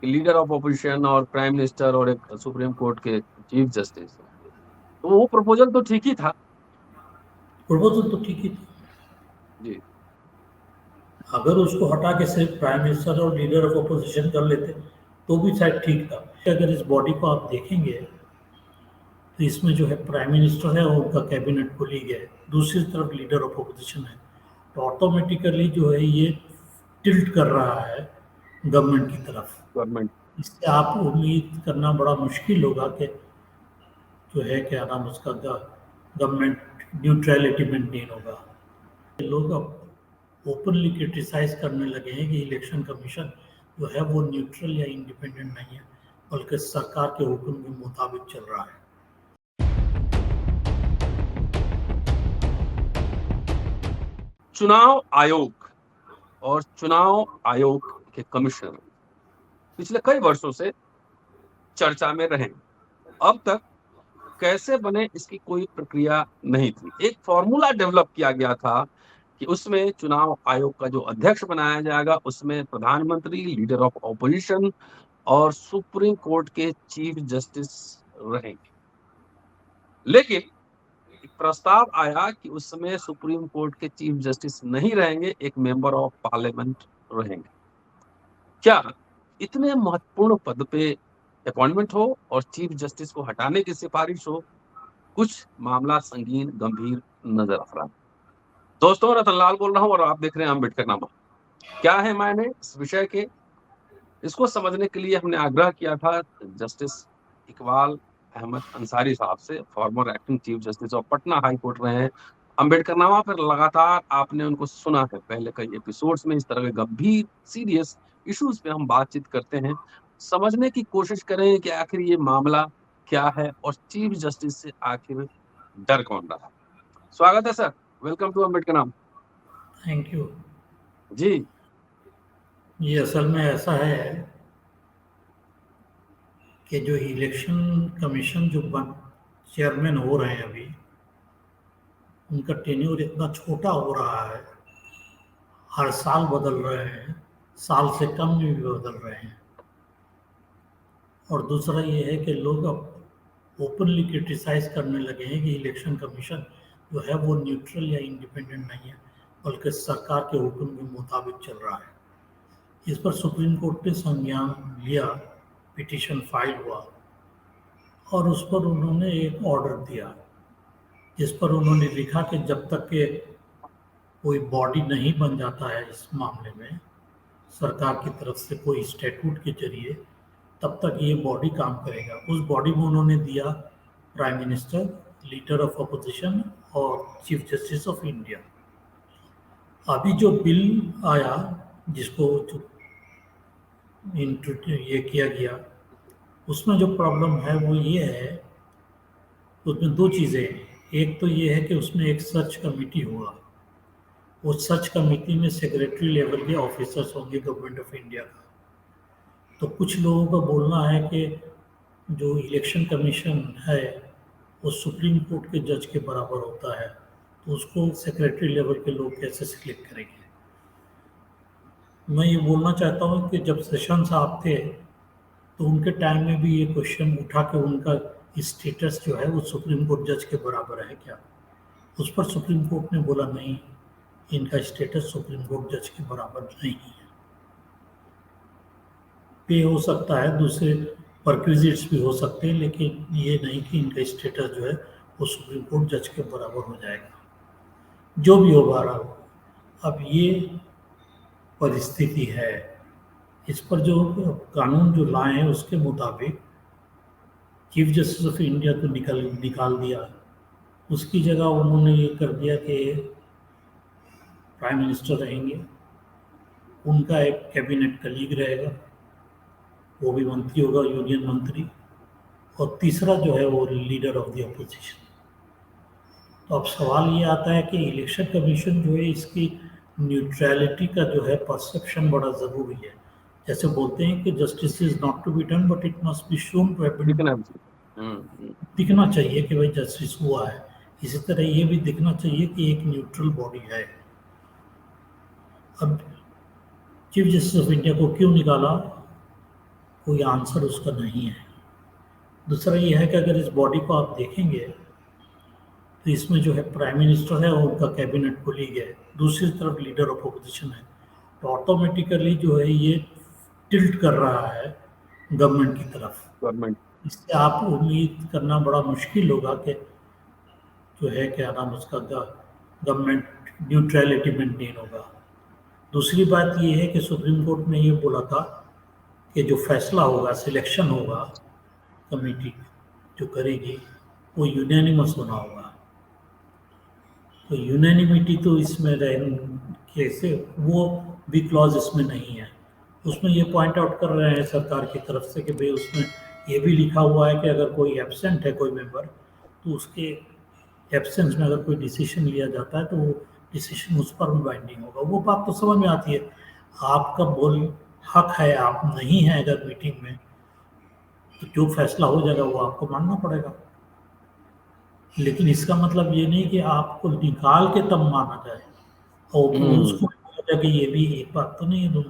कि leader of opposition और prime minister और एक सुप्रीम कोर्ट के चीफ जस्टिस, तो वो प्रपोजल तो ठीक ही था। प्रपोजल तो ठीक ही था। जी। अगर उसको हटा के सिर्फ प्राइम मिनिस्टर और लीडर ऑफ अपोजिशन कर लेते तो भी शायद ठीक था। अगर इस बॉडी को आप देखेंगे तो इसमें जो है प्राइम मिनिस्टर है और उनका कैबिनेट कोलीग है, दूसरी तरफ लीडर ऑफ अपोजिशन है, तो ऑटोमेटिकली जो है ये टिल्ट कर रहा है गवर्नमेंट की तरफ। गवर्नमेंट। इससे आप उम्मीद करना बड़ा मुश्किल होगा कि जो है क्या नाम उसका गवर्नमेंट न्यूट्रलिटी मेंटेन होगा। लोग अब ओपनली क्रिटिसाइज करने लगे हैं कि इलेक्शन कमीशन जो है वो न्यूट्रल या इंडिपेंडेंट नहीं है, बल्कि सरकार के हुक्म के मुताबिक चल रहा है। चुनाव आयोग और चुनाव आयोग के कमिश्नर पिछले कई वर्षों से चर्चा में रहे। अब तक कैसे बने इसकी कोई प्रक्रिया नहीं थी। एक फॉर्मूला डेवलप किया गया था कि उसमें चुनाव आयोग का जो अध्यक्ष बनाया जाएगा उसमें प्रधानमंत्री, लीडर ऑफ ऑपोजिशन और सुप्रीम कोर्ट के चीफ जस्टिस रहेंगे। लेकिन एक प्रस्ताव आया कि उस समय सुप्रीम कोर्ट के चीफ जस्टिस नहीं रहेंगे, एक मेंबर ऑफ पार्लियामेंट रहेंगे। क्या इतने महत्वपूर्ण पद पे अपॉइंटमेंट हो और चीफ जस्टिस को हटाने की सिफारिश हो, कुछ मामला संगीन गंभीर नजर आ रहा है। दोस्तों, रतनलाल बोल रहा हूं और आप देख रहे हैं अम्बेडकरनामा। क्या है मायने इस विषय के, इसको समझने के लिए हमने आग्रह किया था जस्टिस इकबाल अहमद अंसारी साहब से, farmer acting chief justice of Patna high court रहे हैं। अम्बेडकरनामा पर लगातार आपने उनको सुना है, पहले कई एपिसोड्स में इस तरह के गंभीर सीरियस इश्यूज पे हम बातचीत करते हैं, समझने की कोशिश करें कि आखिर ये मामला क्या है और चीफ जस्टिस से आखिर डर कौन रहा है। स्वागत है sir, welcome to Ambedkarnama. Thank you. जी। ये असल में ऐसा है कि जो इलेक्शन कमीशन जो चेयरमैन हो रहे हैं अभी, उनका टेन्योर इतना छोटा हो रहा है, हर साल बदल रहे हैं, साल से कम में भी बदल रहे हैं। और दूसरा ये है कि लोग अब ओपनली क्रिटिसाइज करने लगे हैं कि इलेक्शन कमीशन जो है वो न्यूट्रल या इंडिपेंडेंट नहीं है, बल्कि सरकार के हुक्म के मुताबिक चल रहा है। इस पर सुप्रीम कोर्ट ने संज्ञान लिया, पिटीशन फाइल हुआ और उस पर उन्होंने एक ऑर्डर दिया, जिस पर उन्होंने लिखा कि जब तक के कोई बॉडी नहीं बन जाता है इस मामले में सरकार की तरफ से कोई स्टैट्यूट के जरिए, तब तक ये बॉडी काम करेगा। उस बॉडी में उन्होंने दिया prime minister, leader of opposition और चीफ जस्टिस ऑफ इंडिया। अभी जो बिल आया, जिसको जो ये किया गया, उसमें जो प्रॉब्लम है वो ये है, उसमें दो चीज़ें हैं। एक तो ये है कि उसमें एक सर्च कमेटी होगा, उस सर्च कमेटी में सेक्रेटरी लेवल के ऑफिसर्स होंगे गवर्नमेंट ऑफ इंडिया का। तो कुछ लोगों का बोलना है कि जो इलेक्शन कमीशन है वो सुप्रीम कोर्ट के जज के बराबर होता है, तो उसको सेक्रेटरी लेवल के लोग कैसे सिलेक्ट करेंगे। मैं ये बोलना चाहता हूँ कि जब सेशन साहब थे तो उनके टाइम में भी ये क्वेश्चन उठा कि उनका स्टेटस जो है वो सुप्रीम कोर्ट जज के बराबर है क्या। उस पर सुप्रीम कोर्ट ने बोला नहीं, इनका स्टेटस सुप्रीम कोर्ट जज के बराबर नहीं है। पे हो सकता है, दूसरे परक्विजिट्स भी हो सकते हैं, लेकिन ये नहीं कि इनका स्टेटस जो है वो सुप्रीम कोर्ट जज के बराबर हो जाएगा। जो भी हो बहरहाल, अब ये परिस्थिति है। इस पर जो कानून जो लाए हैं उसके मुताबिक चीफ जस्टिस ऑफ इंडिया को निकाल दिया, उसकी जगह उन्होंने ये कर दिया कि प्राइम मिनिस्टर रहेंगे, उनका एक कैबिनेट कलीग रहेगा, वो भी मंत्री होगा, यूनियन मंत्री, और तीसरा जो है वो लीडर ऑफ द अपोजिशन। तो अब सवाल ये आता है कि इलेक्शन कमीशन जो है इसकी न्यूट्रलिटी का जो है परसेप्शन बड़ा ज़रूरी है। जैसे बोलते हैं कि justice is not to be done but it must be shown to have been. दिखना चाहिए कि भाई जस्टिस हुआ है। इसी तरह ये भी दिखना चाहिए कि एक न्यूट्रल बॉडी है। अब चीफ जस्टिस ऑफ इंडिया को क्यों निकाला? कोई आंसर उसका नहीं है। दूसरा ये है कि अगर इस बॉडी को आप देखेंगे तो इसमें जो है प्राइम मिनिस्टर है और उनका कैबिनेट कोलीग है, दूसरी तरफ लीडर ऑफ अपोजिशन है, तो ऑटोमेटिकली जो है ये टिल्ट कर रहा है गवर्नमेंट की तरफ। गवर्नमेंट। इससे आप उम्मीद करना बड़ा मुश्किल होगा कि जो है क्या नाम उसका गवर्नमेंट न्यूट्रलिटी मेंटेन होगा। दूसरी बात ये है कि सुप्रीम कोर्ट ने ये बोला था कि जो फैसला होगा, सिलेक्शन होगा, कमेटी जो करेगी वो यूनानिमस होना होगा। तो यूनानिमिटी तो इसमें कैसे, वो भी क्लॉज इसमें नहीं है। उसमें ये पॉइंट आउट कर रहे हैं सरकार की तरफ से कि भाई उसमें ये भी लिखा हुआ है कि अगर कोई एब्सेंट है कोई मेंबर, तो उसके एब्सेंस में अगर कोई डिसीजन लिया जाता है तो वो डिसीजन उस पर भी बाइंडिंग होगा। वो बात तो समझ में आती है, आपका बोल हक है, आप नहीं है अगर मीटिंग में तो जो फैसला हो जाएगा वो आपको मानना पड़ेगा। लेकिन इसका मतलब ये नहीं कि आपको निकाल के तब माना जाए और उसको बोला जाए कि ये भी एक बात तो नहीं है।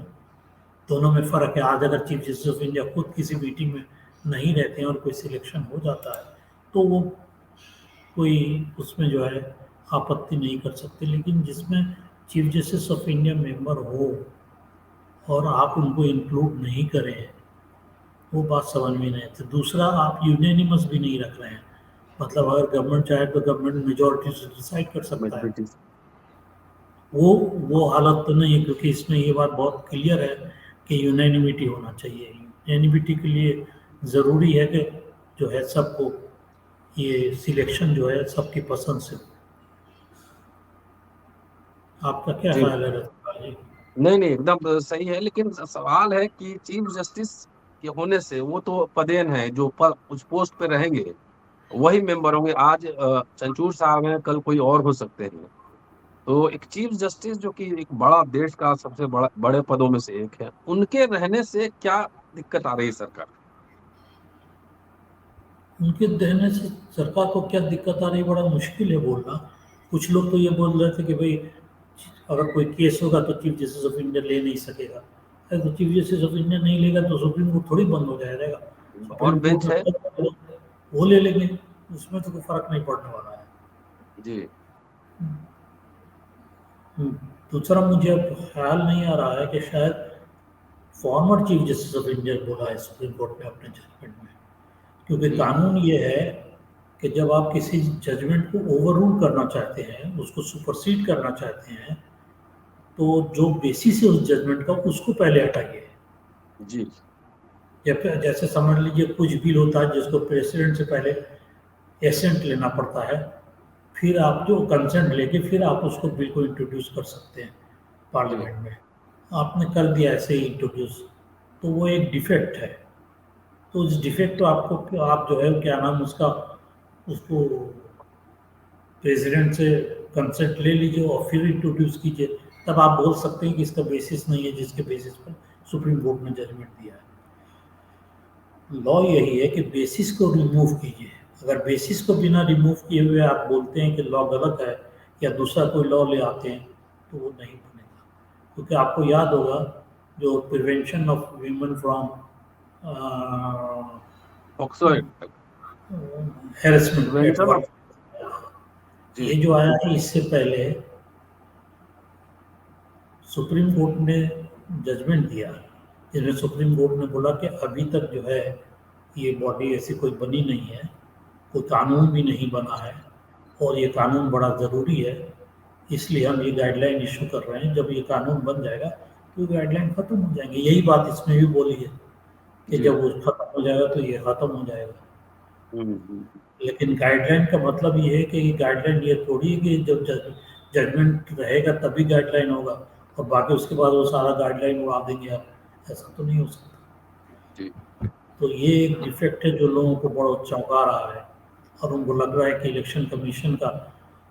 दोनों में फ़र्क है। आज अगर चीफ जस्टिस ऑफ इंडिया खुद किसी मीटिंग में नहीं रहते हैं और कोई सिलेक्शन हो जाता है तो वो कोई उसमें जो है आपत्ति नहीं कर सकते। लेकिन जिसमें chief justice of India member हो और आप उनको इंक्लूड नहीं करें, वो बात समझ में नहीं आती। दूसरा, आप यूनानिमस भी नहीं रख रहे हैं, मतलब अगर गवर्नमेंट चाहे तो गवर्नमेंट मेजोरिटी से डिसाइड कर सकता है। वो हालत तो नहीं है, क्योंकि इसमें ये बात बहुत क्लियर है कि यूनानिमिटी होना चाहिए। यूनानिमिटी के लिए ज़रूरी है कि जो है सबको ये सिलेक्शन जो है सबकी पसंद से। आपका क्या ख्याल है रतन जी? नहीं नहीं, एकदम सही है, लेकिन सवाल है कि चीफ जस्टिस के होने से वो तो पदेन है, जो उस पोस्ट पे रहेंगे वही मेंबर होंगे। आज चंचूर साहब हैं, कल कोई और हो सकते हैं। तो एक चीफ जस्टिस जो कि एक बड़ा देश का सबसे बड़े पदों में से एक है, उनके रहने से क्या दिक्कत आ रही है सरकार? उनके रहने से सरकार को क्या दिक्कत आ रही है, बड़ा मुश्किल है बोलना। कुछ लोग तो ये बोल रहे थे कि भाई अगर कोई केस होगा तो चीफ जस्टिस ऑफ इंडिया ले नहीं सकेगा। अरे तो चीफ जस्टिस ऑफ इंडिया नहीं लेगा तो सुप्रीम कोर्ट थोड़ी बंद हो जाएगा। और सुप्रीम बेंच है। कोर्ट में वो ले लेंगे, उसमें तो कोई फर्क नहीं पड़ने वाला है। जी। दूसरा, मुझे अब ख्याल नहीं आ रहा है कि शायद former chief justice of India बोला है सुप्रीम कोर्ट में अपने जजमेंट में, क्योंकि कानून ये है कि जब आप किसी जजमेंट को ओवररूल करना चाहते हैं, उसको सुपरसीड करना चाहते हैं, तो जो बेसिस है उस जजमेंट का उसको पहले हटाइए। जी। जैसे समझ लीजिए कुछ बिल होता है जिसको प्रेसिडेंट से पहले एसेंट लेना पड़ता है, फिर आप जो कंसेंट लेके फिर आप उसको बिल को इंट्रोड्यूस कर सकते हैं पार्लियामेंट में। आपने कर दिया ऐसे ही इंट्रोड्यूस, तो वो एक डिफेक्ट है। तो उस डिफेक्ट को आपको, आप जो है क्या नाम उसका, उसको प्रेसिडेंट से कंसेंट ले लीजिए और फिर इंट्रोड्यूस कीजिए। तब आप बोल सकते हैं कि इसका बेसिस नहीं है जिसके बेसिस पर सुप्रीम कोर्ट ने जजमेंट दिया है। लॉ यही है कि बेसिस को रिमूव कीजिए। अगर बेसिस को बिना रिमूव किए हुए आप बोलते हैं कि लॉ गलत है या दूसरा कोई लॉ ले आते हैं तो वो नहीं बनेगा। क्योंकि आपको याद होगा जो prevention of women from harassment, ये जो आया है इससे पहले सुप्रीम कोर्ट ने जजमेंट दिया, जिसमें सुप्रीम कोर्ट ने बोला कि अभी तक जो है ये बॉडी ऐसी कोई बनी नहीं है, कोई कानून भी नहीं बना है और ये कानून बड़ा ज़रूरी है, इसलिए हम ये गाइडलाइन इशू कर रहे हैं। जब ये कानून बन जाएगा तो ये गाइडलाइन ख़त्म हो जाएंगे। यही बात इसमें भी बोली है कि जब वो ख़त्म हो जाएगा तो ये ख़त्म हो जाएगा। लेकिन गाइडलाइन का मतलब ये है कि ये गाइडलाइन ये थोड़ी है कि जब जजमेंट रहेगा तभी गाइडलाइन होगा और बाकी उसके बाद वो सारा गाइडलाइन उड़ा देंगे आप, ऐसा तो नहीं हो सकता। तो ये एक डिफेक्ट है जो लोगों को बड़ा चौंका रहा है और उनको लग रहा है कि इलेक्शन कमीशन का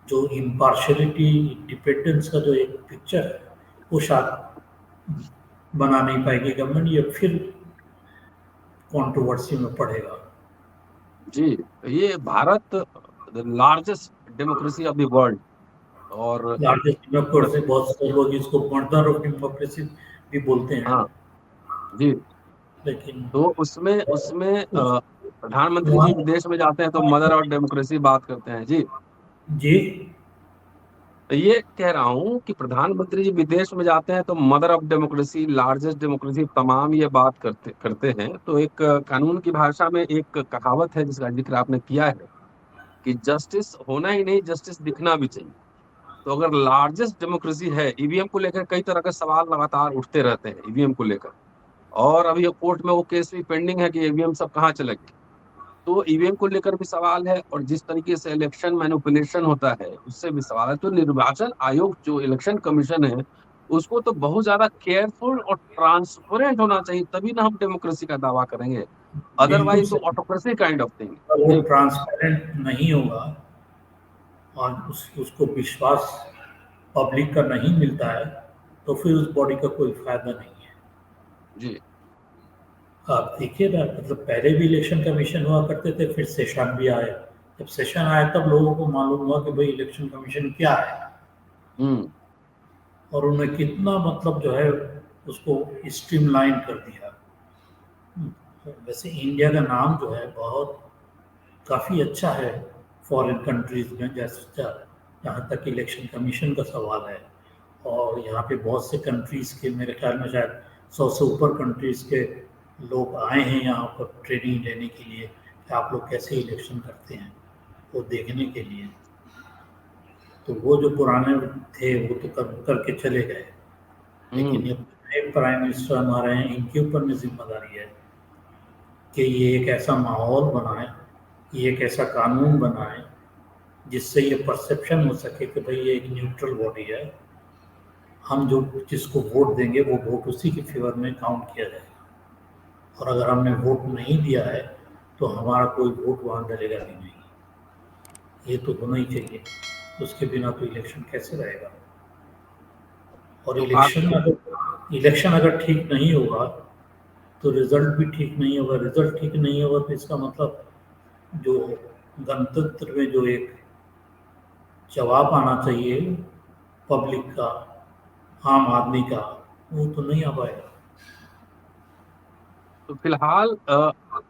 जो इम्पार्शलिटी, इंडिपेंडेंस का जो एक पिक्चर है वो शायद बना नहीं पाएगी गवर्नमेंट, या फिर कंट्रोवर्सी में पड़ेगा। जी, ये Bharat largest democracy of the world, और लार्जेस्ट डेमोक्रेसी, बहुत से लोग इसको मदर ऑफ डेमोक्रेसी भी बोलते हैं। हाँ जी। लेकिन तो उसमें उसमें प्रधानमंत्री जी विदेश में जाते हैं तो मदर और डेमोक्रेसी बात करते हैं जी। जी तो ये कह रहा हूँ कि प्रधानमंत्री जी विदेश में जाते हैं तो mother of democracy, largest democracy, तमाम ये बात करते करते हैं। तो एक कानून की भाषा में एक कहावत है जिसका जिक्र आपने किया है कि जस्टिस होना ही नहीं, जस्टिस दिखना भी चाहिए। तो अगर लार्जेस्ट डेमोक्रेसी है, ईवीएम को लेकर कई तरह के सवाल लगातार उठते रहते हैं ईवीएम को लेकर, और अभी कोर्ट में वो केस भी पेंडिंग है कि ईवीएम सब कहाँ चले गए। तो ईवीएम को लेकर भी सवाल है, और जिस तरीके से इलेक्शन मैनिपुलेशन होता है उससे भी सवाल है। तो निर्वाचन आयोग जो इलेक्शन कमीशन है उसको तो बहुत ज्यादा केयरफुल और ट्रांसपेरेंट होना चाहिए, तभी ना हम डेमोक्रेसी का दावा करेंगे। बिल्कुल अदरवाइज तो सही। Autocracy kind of thing. अगर वो जी। ट्रांसपेरेंट नहीं होगा और उसको विश्वास पब्लिक का नहीं मिलता है तो फिर उस बॉडी का कोई फायदा नहीं है। जी। आप देखिए ना, मतलब पहले भी इलेक्शन कमीशन हुआ करते थे, फिर सेशन भी आए। जब सेशन आया तब लोगों को मालूम हुआ कि भाई इलेक्शन कमीशन क्या है, हम्म। और उन्हें कितना मतलब जो है उसको स्ट्रीमलाइन कर दिया। वैसे इंडिया का नाम जो है बहुत काफ़ी अच्छा है फॉरेन कंट्रीज़ में, जैसे जहाँ तक इलेक्शन कमीशन का सवाल है। और यहाँ पे बहुत से कंट्रीज़ के, मेरे ख्याल में शायद 100 से ऊपर कंट्रीज़ के लोग आए हैं यहाँ पर ट्रेनिंग लेने के लिए कि आप लोग कैसे इलेक्शन करते हैं, वो देखने के लिए। तो वो जो पुराने थे वो तो करके चले गए, लेकिन हम्म। ये नए प्राइम मिनिस्टर हमारे हैं, इनके ऊपर में जिम्मेदारी है कि ये एक ऐसा माहौल बनाए, ये एक ऐसा कानून बनाए जिससे ये परसेप्शन हो सके कि भाई ये एक न्यूट्रल बॉडी है। हम जो जिसको वोट देंगे वो वोट उसी के फेवर में काउंट किया जाएगा, और अगर हमने वोट नहीं दिया है तो हमारा कोई वोट वहाँ डलेगा भी नहीं। ये तो होना ही चाहिए, उसके बिना तो इलेक्शन कैसे रहेगा। और तो आप इलेक्शन अगर ठीक नहीं होगा तो रिजल्ट भी ठीक नहीं होगा। रिजल्ट ठीक नहीं होगा तो इसका मतलब जो गणतंत्र में जो एक जवाब आना चाहिए पब्लिक का, आम आदमी का, वो तो नहीं आ पाएगा। तो फिलहाल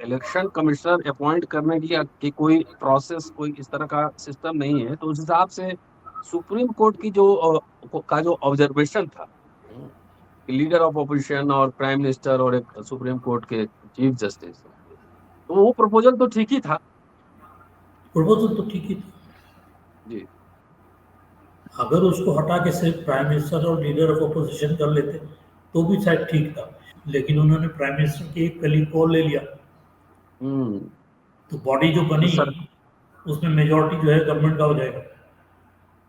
इलेक्शन कमिश्नर अपॉइंट करने की कोई प्रोसेस, कोई इस तरह का सिस्टम नहीं है। तो उस हिसाब से सुप्रीम कोर्ट की जो ऑब्जर्वेशन था, लीडर ऑफ ऑपोजिशन और प्राइम मिनिस्टर और एक सुप्रीम कोर्ट के चीफ जस्टिस, तो वो प्रपोजल तो ठीक ही था। प्रपोजल तो ठीक ही था। जी। अगर उसको हटा के सिर्फ प्राइम मिनिस्टर और लीडर ऑफ अपोजिशन कर लेते तो भी शायद ठीक था, लेकिन उन्होंने प्राइम मिनिस्टर की एक कलीग को ले लिया। हम्म। तो बॉडी जो तो बनी सर। उसमें मेजोरिटी जो है गवर्नमेंट का हो जाएगा,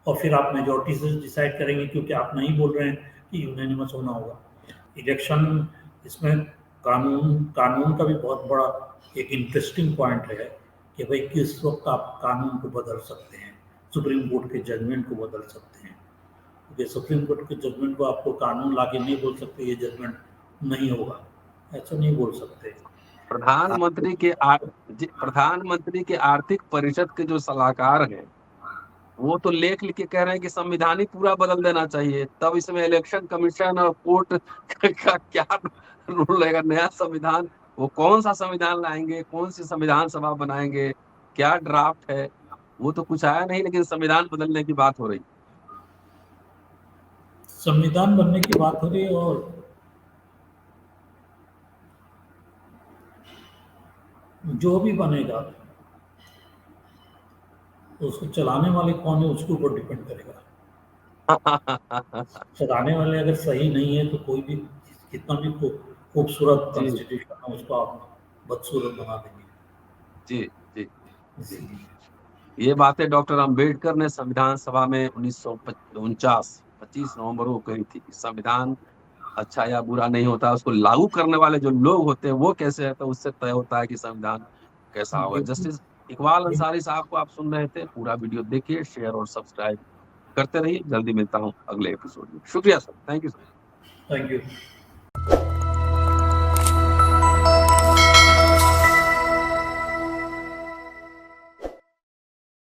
और फिर आप मेजोरिटी से डिसाइड करेंगे, क्योंकि आप नहीं बोल रहे हैं कि यूनानिमस होना होगा इलेक्शन। इसमें कानून कानून का भी बहुत बड़ा एक इंटरेस्टिंग पॉइंट है कि भाई किस वक्त आप कानून को बदल सकते हैं, सुप्रीम कोर्ट के जजमेंट को बदल सकते हैं। क्योंकि सुप्रीम कोर्ट के जजमेंट को आपको कानून लाके नहीं बोल सकते ये जजमेंट नहीं होगा, ऐसा नहीं बोल सकते। प्रधानमंत्री के प्रधानमंत्री के आर्थिक परिषद के जो सलाहकार हैं वो तो लेख लिख के कह रहे हैं कि संविधान ही पूरा बदल देना चाहिए। तब इसमें इलेक्शन कमीशन और कोर्ट का क्या रोल रहेगा? नया संविधान, वो कौन सा संविधान लाएंगे, कौन सी संविधान सभा बनाएंगे, क्या ड्राफ्ट है, वो तो कुछ आया नहीं, लेकिन संविधान बदलने की बात हो रही। संविधान बनने की बात हो रही है, और जो भी बनेगा उसको चलाने वाले कौन है उसके ऊपर डिपेंड करेगा। चलाने वाले अगर सही नहीं है तो कोई भी कितना भी खूबसूरत जी। कॉन्स्टिट्यूशन है उसको आप बदसूरत बना देंगे। जी। जी। जी। इसीलिए ये बातें डॉक्टर अंबेडकर ने संविधान सभा में 1949 25 नवंबर को कही थी कि संविधान अच्छा या बुरा नहीं होता, उसको लागू करने वाले जो लोग होते हैं वो कैसे है, तो उससे तय होता है कि संविधान कैसा होगा। बिल्कुल। जस्टिस इकबाल अंसारी साहब को आप सुन रहे थे। पूरा वीडियो देखिए, शेयर और सब्सक्राइब करते रहिए। जल्दी मिलता हूँ अगले एपिसोड में। शुक्रिया sir, thank you sir. Thank you.